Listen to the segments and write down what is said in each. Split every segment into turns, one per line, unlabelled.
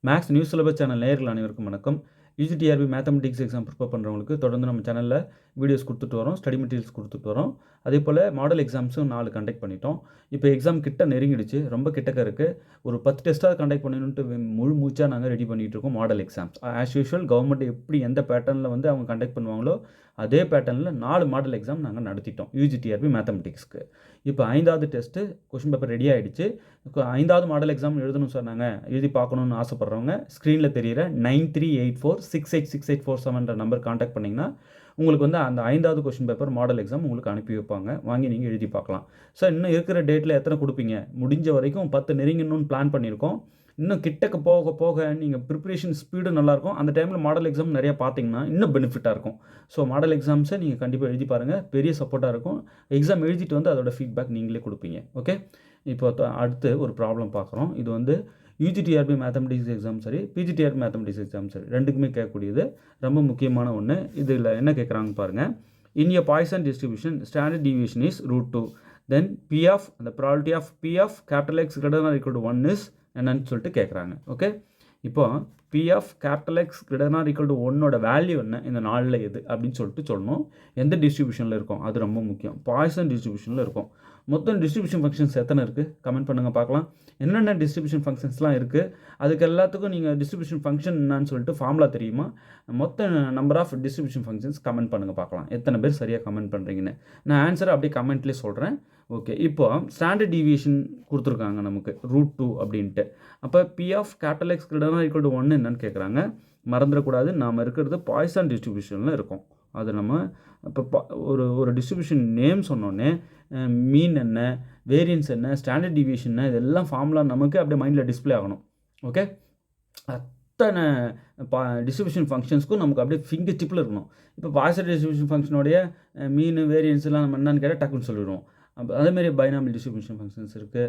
Maths news syllabus channel நேயர்கள் அனைவருக்கும் வணக்கம். யூஜிடிஆர்பி மேத்தமெட்டிக்ஸ் எக்ஸாம் ப்ரிப்பேர் பண்ணுறவங்களுக்கு தொடர்ந்து நம்ம சேனலில் வீடியோஸ் கொடுத்துட்டு வரோம், ஸ்டடி மெட்டீரியல்ஸ் கொடுத்துட்டு வரோம். அதே போல் மாடல் எக்ஸாம்ஸும் 4 கண்டக்ட் பண்ணிட்டோம். இப்போ எக்ஸாம் கிட்ட நெருங்கிடுச்சு, ரொம்ப கிட்டக்க இருக்குது. ஒரு 10 டெஸ்ட்டாக கண்டக்ட் பண்ணணுன்ட்டு முழு மூச்சாக நாங்கள் ரெடி பண்ணிகிட்டு இருக்கோம். Model exams as usual government எப்படி எந்த பேட்டர்னில் வந்து அவங்க கண்டக்ட் பண்ணுவாங்களோ அதே பேட்டர்னில் 4 மாடல் எக்ஸாம் நாங்கள் நடத்திட்டோம் யூஜிடிஆர்பி மேத்தமெட்டிக்ஸ்க்கு. இப்போ 5வது டெஸ்ட்டு கொஷின் பேப்பர் ரெடி ஆகிடுச்சு. 5வது மாடல் எக்ஸாம் எழுதணும் சார், நாங்கள் எழுதி பார்க்கணுன்னு ஆசைப்பட்றவங்க ஸ்க்ரீனில் தெரிகிற 9384686847 நம்பர் காண்டாக்ட் பண்ணிங்கன்னா உங்களுக்கு வந்து அந்த 5வது கொஷின் பேப்பர் மாடல் எக்ஸாம் உங்களுக்கு அனுப்பி வைப்பாங்க, வாங்கி நீங்கள் எழுதி பார்க்கலாம். சார் இன்னும் இருக்கிற டேட்டில் எத்தனை கொடுப்பீங்க? முடிஞ்ச வரைக்கும் 10 நெருங்கணும்னு பிளான் பண்ணியிருக்கோம். இன்னும் கிட்டக்க போக போக நீங்கள் ப்ரிப்ரேஷன் ஸ்பீடு நல்லாயிருக்கும். அந்த டைமில் மாடல் எக்ஸாம் நிறையா பார்த்தீங்கன்னா இன்னும் பெனிஃபிட்டாக இருக்கும். ஸோ மாடல் எக்ஸாம்ஸை நீங்கள் கண்டிப்பாக எழுதி பாருங்கள், பெரிய சப்போர்ட்டாக இருக்கும். எக்ஸாம் எழுதிட்டு வந்து அதோட ஃபீட்பேக் நீங்களே கொடுப்பீங்க. ஓகே, இப்போ அடுத்து ஒரு ப்ராப்ளம் பார்க்குறோம். இது வந்து யூஜிடிஆர்பி மேத்தமெட்டிக்ஸ் எக்ஸாம் சரி, பிஜிடிஆர்பி மேத்தமெட்டிக்ஸ் எக்ஸாம் சரி, ரெண்டுக்குமே கேட்கக்கூடியது, ரொம்ப முக்கியமான ஒன்று. இதில் என்ன கேட்குறாங்க பாருங்கள். In a Poisson distribution standard deviation is √2, then P of அந்த probability of P of capital X greater or equal to 1 is என்னன்னு சொல்லிட்டு கேட்குறாங்க. ஓகே, இப்போ P of capital X greater or equal to 1ஓட வேல்யூ என்ன, இந்த நாளில் எது அப்படின்னு சொல்லிட்டு சொல்லணும். எந்த டிஸ்ட்ரிபியூஷனில் இருக்கும் அது ரொம்ப முக்கியம். பாய்சன் டிஸ்ட்ரிபியூஷனில் இருக்கும். மொத்தம் டிஸ்ட்ரிபியூஷன் ஃபங்க்ஷன்ஸ் எத்தனை இருக்குது கமெண்ட் பண்ணுங்கள் பார்க்கலாம். என்னென்ன டிஸ்ட்ரிபியூஷன் ஃபங்க்ஷன்ஸ்லாம் இருக்குது, அதுக்கு எல்லாத்துக்கும் நீங்கள் டிஸ்ட்ரிபியூஷன் ஃபங்க்ஷன் என்னன்னு சொல்லிட்டு ஃபார்முலா தெரியுமா? மொத்த number of distribution functions comment பண்ணுங்கள் பார்க்கலாம். எத்தனை பேர் சரியாக கமெண்ட் பண்ணுறீங்கன்னு. நான் ஆன்சரை அப்படியே கமெண்ட்லேயே சொல்கிறேன். ஓகே, இப்போ ஸ்டாண்டர்ட் டிவியேஷன் கொடுத்துருக்காங்க நமக்கு √2 அப்படின்ட்டு. அப்போ P of capital X greater or equal to 1 என்னன்னு கேட்குறாங்க. மறந்துடக்கூடாது, நாம் இருக்கிறது பாய்சன் டிஸ்ட்ரிபியூஷனில் இருக்கும். அது நம்ம இப்போ ஒரு டிஸ்ட்ரிபியூஷன் நேம் சொன்னோன்னே மீன் என்ன, வேரியன்ஸ் என்ன, ஸ்டாண்டர்ட் டிவியேஷன் என்ன, இதெல்லாம் ஃபார்முலா நமக்கு அப்படியே மைண்டில் டிஸ்பிளே ஆகணும். ஓகே, அத்தனை டிஸ்ட்ரிபியூஷன் ஃபங்க்ஷன்ஸ்க்கும் நமக்கு அப்படியே ஃபிங்கர் டிப்பில் இருக்கணும். இப்போ பாய்சன் டிஸ்ட்ரிபியூஷன் ஃபங்க்ஷனுடைய மீன் வேரியன்ஸ்லாம் நம்ம என்னன்னு கேட்டால் டக்குன்னு சொல்லிடுவோம். அப்போ அதேமாதிரி பைனாமியல் டிஸ்ட்ரிபியூஷன் ஃபங்க்ஷன்ஸ் இருக்குது,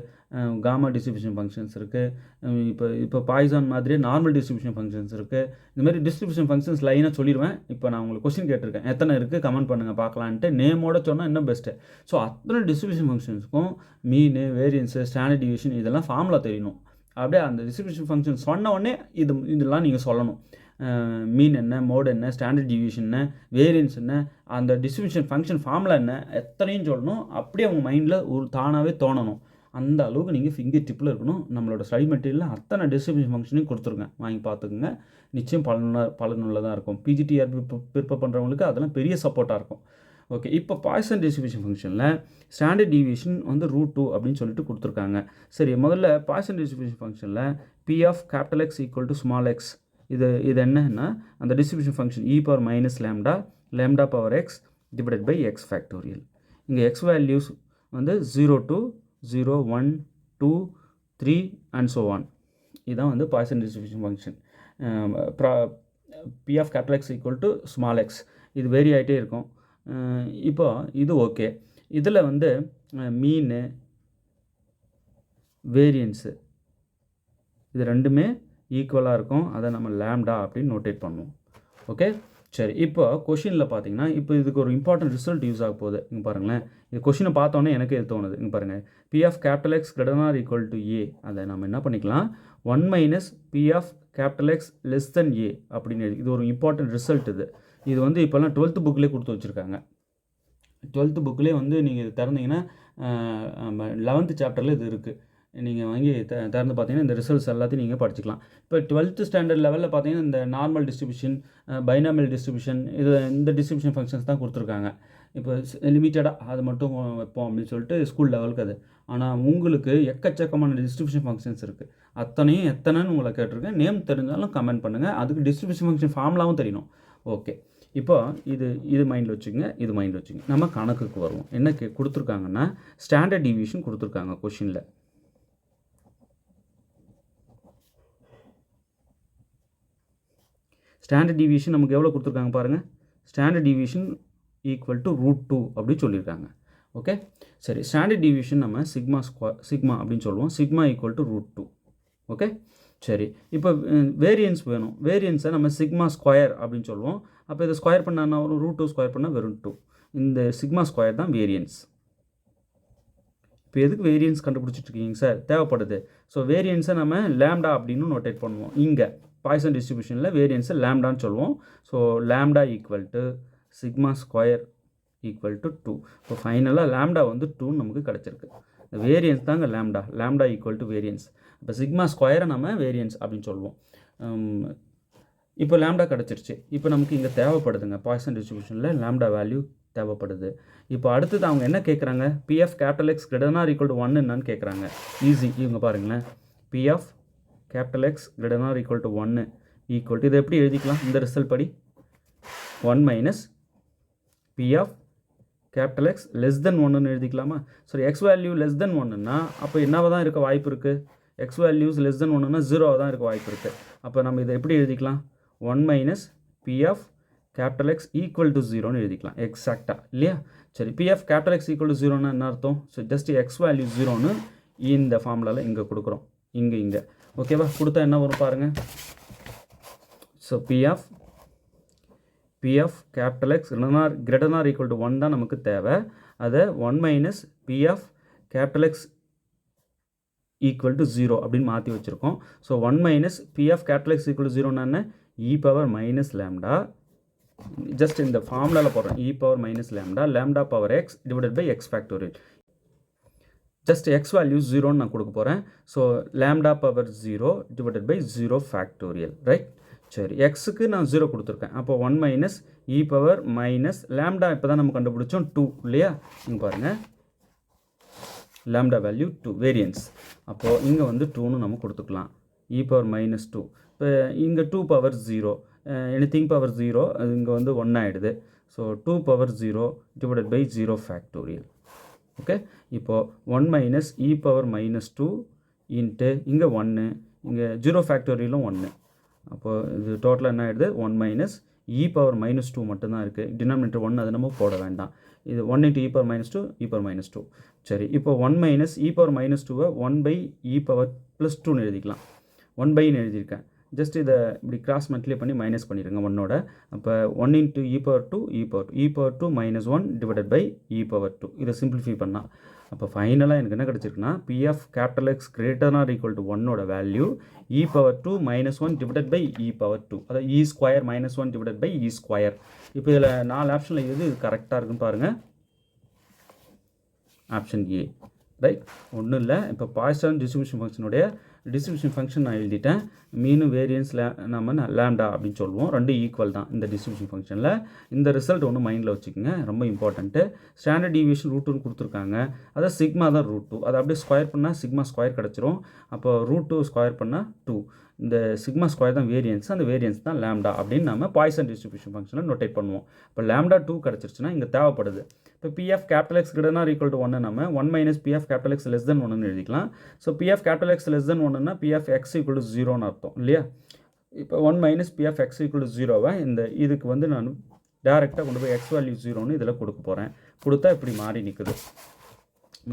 காமா டிஸ்ட்ரிபியூஷன் ஃபங்க்ஷன்ஸ் இருக்குது, இப்போ பாய்சான் மாதிரியே நார்மல் டிஸ்ட்ரிபியூஷன் ஃபங்க்ஷன்ஸ் இருக்குது. இந்தமாதிரி டிஸ்ட்ரிபியூஷன் ஃபங்க்ஷன்ஸ் லைனாக சொல்லிடுவேன். இப்போ நான் உங்களுக்கு கொஸ்டின் கேட்டிருக்கேன், எத்தனை இருக்குது கமெண்ட் பண்ணுங்கள் பார்க்கலான்ட்டு. நேமோட சொன்னால் இன்னும் பெஸ்ட்டு. ஸோ அத்தனை டிஸ்ட்ரிபியூஷன் ஃபங்க்ஷன்ஸ்க்கும் மீன், வேரியன்ஸு, ஸ்டாண்டர்ட் டிவியேஷன் இதெல்லாம் ஃபார்முலா தெரியணும். அப்படியே அந்த டிஸ்ட்ரிபியூஷன் ஃபங்க்ஷன் சொன்ன உடனே இதெல்லாம் நீங்கள் சொல்லணும். மீன் என்ன, மோட் என்ன, ஸ்டாண்டர்ட் டிவியேஷன் என்ன, வேரியன்ஸ் என்ன, அந்த டிஸ்ட்ரிபியூஷன் ஃபங்க்ஷன் ஃபார்முலா என்ன, எத்தனையும் சொல்லணும். அப்படியே அவங்க மைண்டில் ஒரு தானாகவே தோணணும். அந்த அளவுக்கு நீங்கள் ஃபிங்கர் டிப்பில் இருக்கணும். நம்மளோட ஸ்டடி மெட்டீரியலில் அத்தனை டிஸ்ட்ரிபியூஷன் ஃபங்க்ஷனையும் கொடுத்துருங்க, வாங்கி பார்த்துக்குங்க. நிச்சயம் பலனுள்ளதாக இருக்கும். பிஜிடிஆர்பி ப்ரிப்பேர் பண்ணுறவங்களுக்கு அதெல்லாம் பெரிய சப்போர்ட்டாக இருக்கும். ஓகே, இப்போ பாய்சன் டிஸ்ட்ரிபியூஷன் ஃபங்க்ஷனில் ஸ்டாண்டர்ட் டிவியேஷன் வந்து √2 அப்படின்னு சொல்லிட்டு கொடுத்துருக்காங்க. சரி, முதல்ல பாய்சன் டிஸ்ட்ரிபியூஷன் ஃபங்க்ஷனில் P of capital X equal to small X, இது என்னன்னா அந்த distribution function e power minus lambda power X divided by X factorial. இங்கே எக்ஸ் வேல்யூஸ் வந்து 0 to 0, 1, 2, 3 அண்ட் ஸோ ஆன். இதுதான் வந்து Poisson distribution function. P of capital X equal to small X, இது vary ஆகிட்டே இருக்கும். இப்போ இது ஓகே. இதில் வந்து மீன், வேரியன்ஸு இது ரெண்டுமே ஈக்குவலாக இருக்கும். அதை நம்ம லேம்டா அப்படின்னு நோட்டேட் பண்ணுவோம். ஓகே, சரி. இப்போ கொஷினில் பார்த்தீங்கன்னா இப்போ இதுக்கு ஒரு இம்பார்ட்டன்ட் ரிசல்ட் யூஸ் ஆக போகுது. இங்கே பாருங்களேன், இது கொஷினை பார்த்தோன்னே எனக்கு இது தோணுது. இங்கே பாருங்கள், P of capital X greater or equal to A, அதை நம்ம என்ன பண்ணிக்கலாம், 1 minus P of capital X less than A அப்படின்னு. இது ஒரு இம்பார்ட்டன்ட் ரிசல்ட். இது வந்து இப்போல்லாம் 12th புக்லேயே கொடுத்து வச்சுருக்காங்க. 12th புக்லேயே வந்து நீங்கள் இது திறந்தீங்கன்னா 11th சாப்டரில் இது இருக்குது. நீங்கள் வாங்கி திறந்து பார்த்தீங்கன்னா இந்த ரிசல்ட்ஸ் எல்லாத்தையும் நீங்கள் படிச்சுக்கலாம். இப்போ 12th ஸ்டாண்டர்ட் லெவலில் பார்த்தீங்கன்னா இந்த நார்மல் டிஸ்ட்ரிபியூஷன், பைனாமியல் டிஸ்ட்ரிபியூஷன், இந்த டிஸ்ட்ரிபியூஷன் ஃபங்க்ஷன்ஸ் தான் கொடுத்துருக்காங்க. இப்போ லிமிட்டடாக அது மட்டும் வைப்போம் அப்படின்னு சொல்லிட்டு ஸ்கூல் லெவலுக்கு அது. ஆனால் உங்களுக்கு எக்கச்சக்கமான டிஸ்ட்ரிபியூஷன் ஃபங்க்ஷன்ஸ் இருக்குது. அத்தனையும் எத்தனைன்னு உங்களை கேட்டிருக்கேன். நேம் தெரிஞ்சாலும் கமெண்ட் பண்ணுங்கள். அதுக்கு டிஸ்ட்ரிபியூஷன் ஃபங்க்ஷன் ஃபார்முலாவும் தெரியணும். ஓகே, இப்போ இது மைண்டில் வச்சுக்கோங்க, இது மைண்டில் வச்சுக்கோங்க. நம்ம கணக்குக்கு வருவோம். என்ன கொடுத்துருக்காங்கன்னா ஸ்டாண்டர்ட் டிவியேஷன் கொடுத்துருக்காங்க கொஷினில். ஸ்டாண்டர்ட் டிவியேஷன் நமக்கு எவ்வளோ கொடுத்துருக்காங்க பாருங்கள். ஸ்டாண்டர்ட் டிவியேஷன் ஈக்குவல் டு √2 அப்படின்னு சொல்லியிருக்காங்க. ஓகே, சரி. ஸ்டாண்டர்ட் டிவியேஷன் நம்ம சிக்மா அப்படின்னு சொல்லுவோம். Sigma equal to √2. ஓகே, சரி. இப்போ வேரியன்ஸ் வேணும். வேரியன்ஸை நம்ம சிக்மா ஸ்கொயர் அப்படின்னு சொல்லுவோம். அப்போ இதை ஸ்கொயர் பண்ணால் வரும், √2 ஸ்கொயர் பண்ணால் வெறும் 2. இந்த சிக்மா ஸ்கொயர் தான் வேரியன்ஸ். இப்போ எதுக்கு வேரியன்ஸ் கண்டுபிடிச்சிட்ருக்கீங்க சார்? தேவைப்படுது. ஸோ வேரியன்ஸை நம்ம லேம்டா அப்படின்னு நோட்டேட் பண்ணுவோம். இங்கே பாய்சன் டிஸ்ட்ரிபியூஷனில் வேரியன்ஸை லேம்டான்னு சொல்லுவோம். So lambda equal to sigma square equal to 2. இப்போ ஃபைனலாக லேம்டா வந்து 2 நமக்கு கிடச்சிருக்கு. இந்த வேரியன்ஸ் தாங்க லேம்டா ஈக்குவல் டு வேரியன்ஸ். இப்போ சிக்மா ஸ்கொயரை நம்ம வேரியன்ஸ் அப்படின்னு சொல்லுவோம். இப்போ லேம்டா கிடச்சிருச்சு. இப்போ நமக்கு இங்கே தேவைப்படுதுங்க, பாய்சன் டிஸ்ட்ரிபியூஷனில் லேம்டா வேல்யூ தேவைப்படுது. இப்போ அடுத்தது அவங்க என்ன கேட்குறாங்க? P of capital X greater or equal to 1 என்னன்னு கேட்குறாங்க. ஈஸி. இவங்க பாருங்களேன், P of capital X greater or equal to 1 equal to, இதை எப்படி எழுதிக்கலாம்? இந்த ரிசல்ட் படி 1 minus P of capital X less than 1ன்னு எழுதிக்கலாமா? சரி, எக்ஸ் வேல்யூ லெஸ் தென் 1ன்னா அப்போ என்னவாக தான் இருக்க வாய்ப்பு இருக்குது? எக்ஸ் வேல்யூஸ் லெஸ் தென் 1ன்னா 0வாக தான் இருக்க வாய்ப்பு இருக்குது. அப்போ நம்ம இதை எப்படி எழுதிக்கலாம்? 1 minus P of capital X equal to 0ன்னு எழுதிக்கலாம் எக்ஸாக்டாக, இல்லையா? சரி, P of capital X equal to 0ன்னா என்ன அர்த்தம்? ஸோ ஜஸ்ட் எக்ஸ் வேல்யூ 0ன்னு இந்த ஃபார்முலாவில் இங்கே கொடுக்குறோம். இங்கே ஓகேவா? கொடுத்தா என்ன வரும் பாருங்கள். So P of capital X greater or equal to 1 தான் நமக்கு தேவை. அதை 1 minus P of capital X equal to 0 அப்படின்னு மாற்றி வச்சுருக்கோம். So 1 minus P of capital X equal to 0ன்னா என்ன? E power minus lambda, just இந்த ஃபார்முலாவில் போடுறோம். E power minus lambda power X divided by X factorial. Just X value 0ன்னு நான் கொடுக்க போகிறேன். So lambda power 0 divided by 0 factorial, right? சரி, எக்ஸுக்கு நான் 0 கொடுத்துருக்கேன். அப்போ 1 மைனஸ் இ பவர் மைனஸ் லேம்டா இப்போ தான் நம்ம கண்டுபிடிச்சோம் 2, இல்லையா? இங்கே பாருங்கள், லேம்டா வேல்யூ 2 வேரியன்ஸ். அப்போது இங்கே வந்து 2ன்னு நம்ம கொடுத்துக்கலாம். இ பவர் மைனஸ் 2. இப்போ இங்கே 2 பவர் 0, எனிதிங் பவர் 0, அது இங்கே வந்து 1 ஆகிடுது. So 2 power 0 divided by 0 factorial. Okay, இப்போது 1 மைனஸ் இ பவர் மைனஸ் 2 இன்ட்டு இங்கே 1, இங்கே 0 ஃபேக்டோரியலும் 1. அப்போது இது டோட்டலாக என்ன ஆகிடுது? 1 மைனஸ் இ பவர் மைனஸ் 2 மட்டும்தான் இருக்குது. டினாமினேட்டர் 1 அது நம்ம போட வேண்டாம். இது 1 into e power minus 2 e power minus 2. சரி, இப்போ 1 மைனஸ் இ பவர் மைனஸ் 2வை 1 பை இ பவர் ப்ளஸ் 2ன்னு எழுதிக்கலாம். 1 பைன்னு எழுதியிருக்கேன். ஜஸ்ட் இதை இப்படி கிராஸ் மல்டிப்ளை பண்ணி மைனஸ் பண்ணிடுங்க 1ஓட. அப்போ 1 into e power 2 e power 2 minus 1 divided by e power 2. இதை சிம்பிளிஃபை பண்ணால் அப்போ ஃபைனலாக எனக்கு என்ன கிடச்சிருக்குன்னா, P of capital X greater or equal to 1ஓட value e power 2 minus 1 divided by e power 2, அதாவது e square minus 1 divided by e square. இப்போ இதில் 4 ஆப்ஷனில் எது கரெக்டாக இருக்குன்னு பாருங்கள். Option A, right? ஒன்றும் இல்லை. இப்போ பாய்சன் டிஸ்ட்ரிபியூஷன் ஃபங்க்ஷனுடைய டிஸ்ட்ரிபியூஷன் ஃபங்க்ஷன் நான் எழுதிட்டேன். மீனும் வேரியன்ஸ் நம்ம லேம்டா அப்படின்னு சொல்லுவோம். 2 ஈக்குவல் தான் இந்த டிஸ்ட்ரிபியூஷன் ஃபங்க்ஷனில். இந்த ரிசல்ட் ஒன்று மைண்டில் வச்சுக்கோங்க, ரொம்ப இம்பார்ட்டண்ட்டு. ஸ்டாண்டர்ட் டீவியேஷன் ரூட் 2 கொடுத்துருக்காங்க. அதாவது சிக்மா தான் ரூட் 2. அதை அப்படியே ஸ்கொயர் பண்ணால் சிக்மா ஸ்கொயர் கிடச்சிரும். அப்போ ரூட் 2 ஸ்கொயர் பண்ணால் 2. இந்த சிக்மா ஸ்கொயர் தான் வேரியன்ஸ், அந்த வேரியன்ஸ் தான் லேம்டா அப்படின்னு நம்ம பாய்சன் டிஸ்ட்ரிபியூஷன் ஃபங்க்ஷனில் நோட்டேட் பண்ணுவோம். இப்போ லேம்டா 2 கிடச்சிருச்சுன்னா இங்கே தேவைப்படுது. இப்போ P of capital X greater or equal to 1 நம்ம 1 minus P of capital X less than 1ன்னு எழுதிக்கலாம். So P of capital X less than 1ன்னா பிஎஃப் எக்ஸ் ஈக்குவல் டு 0ன்னு அர்த்தம், இல்லையா? இப்போ 1 minus P of X equal to 0வை இந்த இதுக்கு வந்து நான் டேரெக்டாக கொண்டு போய் எக்ஸ் வேல்யூ 0ன்னு இதில் கொடுக்க போகிறேன். கொடுத்தா இப்படி மாறி நிற்குது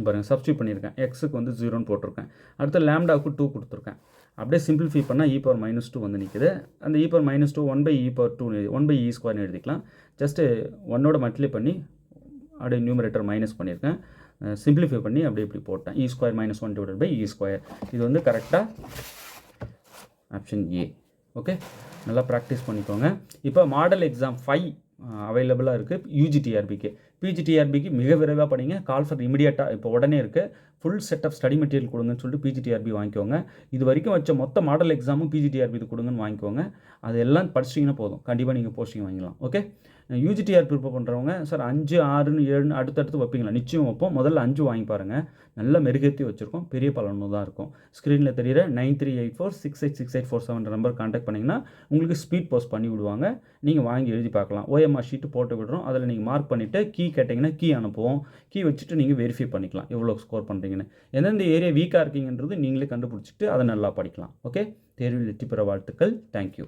பாருங்கள். சப்ஸ்டியூட் பண்ணியிருக்கேன். எக்ஸுக்கு வந்து 0ன்னு போட்டிருக்கேன். அடுத்து லேம்டாவுக்கு 2 கொடுத்துருக்கேன். அப்படியே சிம்பிளிஃபை பண்ணால் இ பவர் மைனஸ் 2 வந்து நிற்குது. அந்த e power minus 2 1 by e power 2 1 by e ஸ்கொயர்னு எழுதிக்கலாம். ஜஸ்ட்டு 1ஓட மல்டிப்ளை பண்ணி அப்படியே நியூமரேட்டர் மைனஸ் பண்ணியிருக்கேன். சிம்பிளிஃபை பண்ணி அப்படியே இப்படி போட்டேன். E square minus 1 divided by e square. இது வந்து கரெக்டாக ஆப்ஷன் ஏ. ஓகே, நல்லா ப்ராக்டிஸ் பண்ணிக்கோங்க. இப்போ மாடல் எக்ஸாம் 5 அவைலபிளாக இருக்குது யூஜிடிஆர்பிக்கு. பிஜிடிஆர்பிக்கு மிக விரைவாக படிங்க. கால் ஃபார் இமிடியேட்டாக இப்போ உடனே இருக்குது. Full set of study material கொடுங்கன்னு சொல்லிட்டு பிஜிடிஆர்பி வாங்கிக்கோங்க. இது வரைக்கும் வச்ச மொத்த மாடல் எக்ஸாமும் பிஜிடிஆர்பி இது கொடுங்கன்னு வாங்கிக்கோங்க. அது எல்லாம் படிச்சிட்டிங்கன்னா போதும், கண்டிப்பாக நீங்கள் போஸ்டிங் வாங்கிக்கலாம். ஓகே, யூஜிடிஆர் ப்ரிப்பேர் பண்ணுறவங்க சார் 5, 6, 7 அடுத்தடுத்து வைப்பீங்களா? நிச்சயம் வைப்போம். முதல்ல 5 வாங்கி பாருங்கள். நல்லா மெருகேற்றி வச்சுருக்கோம். பெரிய பலனும் தான் இருக்கும். ஸ்க்ரீனில் தெரிகிற 9384686847 நம்பர் கான்டாக்ட் பண்ணிங்கன்னா உங்களுக்கு ஸ்பீட் போஸ்ட் பண்ணி விடுவாங்க. நீங்கள் வாங்கி எழுதி பார்க்கலாம். OMR ஷீட்டு போட்டு விடுறோம். அதில் நீங்கள் மார்க் பண்ணிவிட்டு கீ கேட்டிங்கன்னா கீ அனுப்புவோம். கீ வச்சுட்டு நீங்கள் வெரிஃபை பண்ணிக்கலாம் எவ்வளோ ஸ்கோர் பண்ணுறீங்கன்னு. எந்தெந்த ஏரியா வீக்காக இருக்கீங்கன்றது நீங்களே கண்டுபிடிச்சிட்டு அதை நல்லா படிக்கலாம். ஓகே, தேர்வில் வெற்றி பெற வாழ்த்துக்கள். தேங்க்யூ.